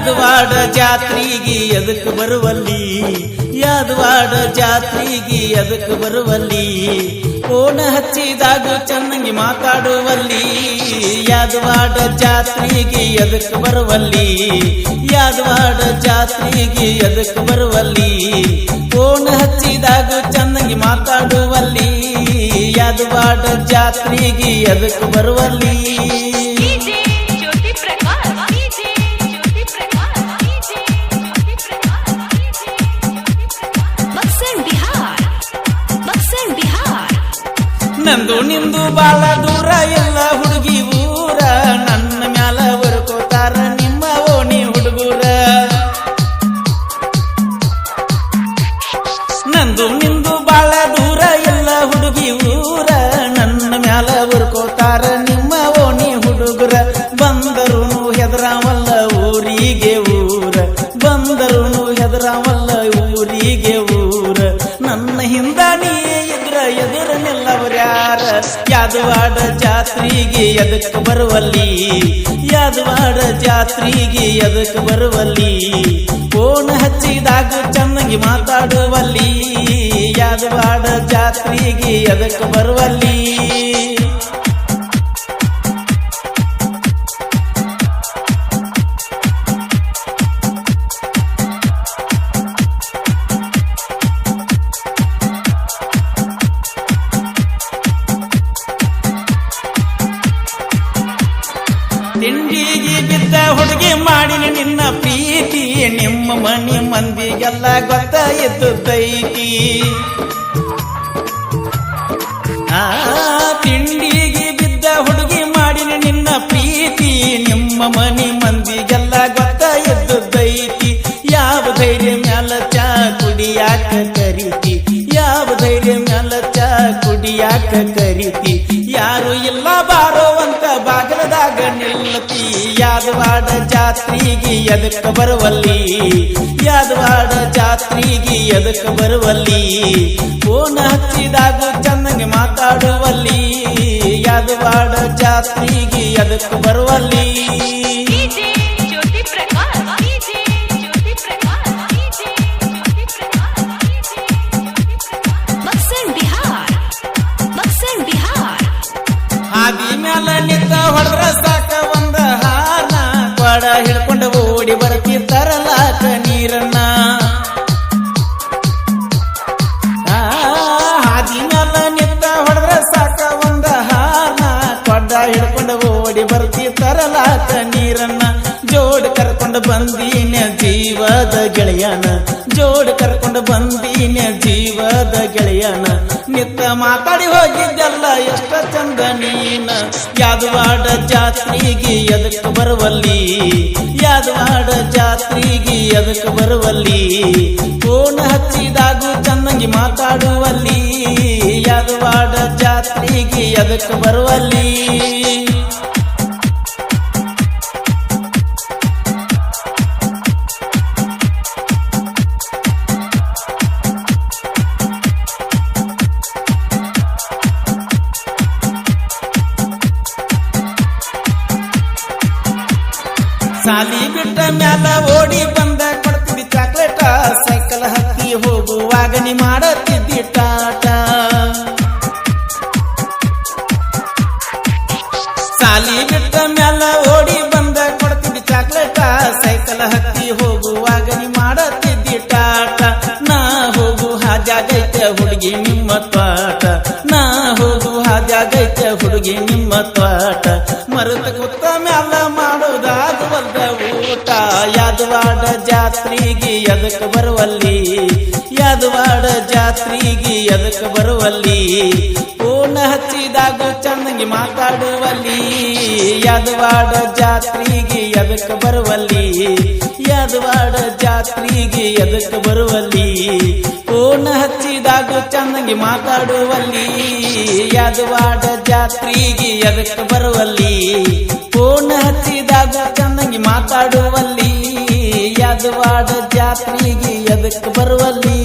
ಯಾದವಾಡ ಜಾತ್ರೆಗೆ ಎದಕ್ ಬರುವಲ್ಲಿ ಯಾದವಾಡ ಜಾತ್ರೆಗೆ ಎದಕ್ ಬರುವಲ್ಲಿ ಫೋನ್ ಹಚ್ಚಿದಾಗ ಚೆನ್ನಾಗಿ ಮಾತಾಡುವಲ್ಲಿ ಯಾದವಾಡ ಜಾತ್ರೆಗೆ ಎದಕ್ ಬರುವಲ್ಲಿ ಯಾದವಾಡ ಜಾತ್ರೆಗೆ ಎದಕ್ ಬರುವಲ್ಲಿ ಫೋನ್ ಹಚ್ಚಿದಾಗ ಚೆನ್ನಾಗಿ ಮಾತಾಡುವಲ್ಲಿ ಯಾದವಾಡ ಜಾತ್ರೆಗೆ ಎದಕ್ ಬರುವಲ್ಲಿ ನಂದು ನಿಂದು ಬಾಳ ದೂರ ಎಲ್ಲ ಹುಡುಗಿ ಊರ ನನ್ನ ಮ್ಯಾಲ ಬರ್ಕೋತಾರ ನಿಮ್ಮ ಓಣಿ ಹುಡುಗೂರ ನಂದು ನಿಂದು ಬಾಳ ದೂರ ಎಲ್ಲ ಹುಡುಗಿ ಊರ ನನ್ನ ಮ್ಯಾಲ ಬರ್ಕೋತಾರ ನಿಮ್ಮ ಓಣಿ ಹುಡುಗರ ಬಂದರುನು ಹೆದರಾವಲ್ಲ ಊರಿಗೆ ಊರ ಬಂದರುನು ಹೆದರಾವಲ್ಲ ಊರಿಗೆ ಊರ ನನ್ನ ಹಿಂದ ನೀ ಎದುರು ನಿಲ್ಲವರ್ಯಾರ ಯಾದವಾಡ ಜಾತ್ರೆಗೆ ಎದಕ್ ಬರುವಲ್ಲಿ ಯಾದವಾಡ ಜಾತ್ರೆಗೆ ಎದಕ್ ಬರುವಲ್ಲಿ ಫೋನ್ ಹಚ್ಚಿದಾಗ ಚೆನ್ನಾಗಿ ಮಾತಾಡುವಲ್ಲಿ ಯಾದವಾಡ ಜಾತ್ರೆಗೆ ಎದಕ್ ಬರುವಲ್ಲಿ ತಿಂಡಿಗೆ ಬಿದ್ದ ಹುಡುಗಿ ಮಾಡಿನ ನಿನ್ನ ಪ್ರೀತಿ ನಿಮ್ಮ ಮನೆ ಮಂದಿಗೆಲ್ಲ ಗೊತ್ತ ಇದ್ದೈತಿ ತಿಂಡಿಗೆ ಬಿದ್ದ ಹುಡುಗಿ ಮಾಡಿನ ನಿನ್ನ ಪ್ರೀತಿ ನಿಮ್ಮ ಮನೆ ಮಂದಿಗೆಲ್ಲ ಗೊತ್ತ ಇದ್ದೈತಿ ಯಾವ ಧೈರ್ಯ ಮ್ಯಾಲ ಚಾ ಕುಡಿಯಾಕ ಕರಿತಿ ಯಾವ ಧೈರ್ಯ ಮ್ಯಾಲ ಚಾ ಕುಡಿಯಾಕ ಕರಿತಿ ಯಾರು ಇಲ್ಲ ಬಾರೋ ಅಂತ ಬಾಗಲದಾಗ ನಿಲ್ಲತಿ ಯಾದವಾಡ ಜಾತ್ರೆಗೆ ಎದಕ್ ಬರುವಲ್ಲಿ ಯಾದವಾಡ ಜಾತ್ರೆಗೆ ಎದಕ್ ಬರುವಲ್ಲಿ ಫೋನ್ ಹಚ್ಚಿದಾಗ ಚೆನ್ನಾಗಿ ಮಾತಾಡುವಲ್ಲಿ ಯಾದವಾಡ ಜಾತ್ರೆಗೆ ಎದಕ್ ಬರುವಲ್ಲಿ ಹಾದಿ ಮ್ಯಾಲ ನಿಂತ ಹೊಡೆದ್ರ ಸಾಕ ಒಂದ ಹಾನ ಕೊಡ ಹಿಡ್ಕೊಂಡು ಓಡಿ ಬರ್ತಿರ್ತಾರಲಾಕ ನೀರನ್ನ ಹಾದಿ ಮ್ಯಾಲ ನಿಂತ ಹೊಡೆದ್ರ ಸಾಕ ಒಂದ ಹಾನ ಕೊಡ ಹಿಡ್ಕೊಂಡು ಓಡಿ ಬರ್ತಿರ್ತಾರಲಾಕ ನೀರನ್ನ ಜೋಡ್ ಕರ್ಕೊಂಡು ಬಂದೀನ ಜೀವದ ಗೆಳೆಯನ ಜೋಡ್ ಕರ್ಕೊಂಡು ಬಂದೀನ ಜೀವದ ಗೆಳೆಯನ ನಿತ್ತ ಮಾತಾಡಿ ಹೋಗಿದ್ದಲ್ಲ ಎಷ್ಟ ಚಂದ ನೀನ ಯಾದವಾಡ ಜಾತ್ರೆಗೆ ಎದಕ್ ಬರುವಲ್ಲಿ ಯಾದವಾಡ ಜಾತ್ರೆಗೆ ಎದಕ್ ಬರುವಲ್ಲಿ ಫೋನ್ ಹಚ್ಚಿದಾಗ ಚೆನ್ನಾಗಿ ಮಾತಾಡುವಲ್ಲಿ ಯಾದವಾಡ ಜಾತ್ರೆಗೆ ಎದಕ್ ಬರುವಲ್ಲಿ ಸಾಲಿ ಬಿಟ್ಟ ಮ್ಯಾಲ ಓಡಿ ಬಂದ ಕೊಡ್ತಿದ್ದಿ ಚಾಕ್ಲೇಟ ಸೈಕಲ್ ಹತ್ತಿ ಹೋಗುವಾಗ ನೀ ಮಾಡತ್ತಿದ್ದಿ ಟಾಟ ಸಾಲಿ ಬಿಟ್ಟ ಮ್ಯಾಲ ಓಡಿ ಬಂದ ಕೊಡ್ತಿದ್ದಿ ಚಾಕ್ಲೇಟ ಸೈಕಲ್ ಹತ್ತಿ ಹೋಗುವಾಗ ನೀ ಮಾಡತ್ತಿದ್ದಿ ಟಾಟ ನಾ ಹೋಗು ಹಾಜಾಗೈತೆ ಹುಡುಗಿ ನಿಮ್ಮ ತ್ವಾಟ ನಾ ಹೋಗು ಹಾಜಾಗೈತೆ ಹುಡುಗಿ ನಿಮ್ಮ ತ್ವಾಟ ಮರುತ ಕೂತ ಮ್ಯಾಲ ಮಾಡೋದಾಗವಲ್ದ ಊಟ ಯಾದವಾಡ ಜಾತ್ರೆಗೆ ಎದಕ್ ಬರುವಲ್ಲಿ ಯಾದವಾಡ ಜಾತ್ರೆಗೆ ಎದಕ್ ಬರುವಲ್ಲಿ ಫೋನ್ ಹಚ್ಚಿದಾಗ ಚೆನ್ನಾಗಿ ಮಾತಾಡುವಲ್ಲಿ ಯಾದವಾಡ ಜಾತ್ರೆಗೆ ಎದಕ್ ಬರುವಲ್ಲಿ ಯಾದವಾಡ ಜಾತ್ರೆಗೆ ಎದಕ್ ಬರುವಲ್ಲಿ ಫೋನ್ ಹಚ್ಚಿದಾಗ ಚೆನ್ನಾಗಿ ಮಾತಾಡುವಲ್ಲಿ ಯಾದವಾಡ ಜಾತ್ರೆಗೆ ಎದಕ್ ಬರುವಲ್ಲಿ ಫೋನ್ ಹಚ್ಚಿದಾಗ ಚೆನ್ನಾಗಿ ಮಾತಾಡುವಲ್ಲಿ ಯಾದವಾಡ ಜಾತ್ರೆಗೆ ಎದಕ್ ಬರುವಲ್ಲಿ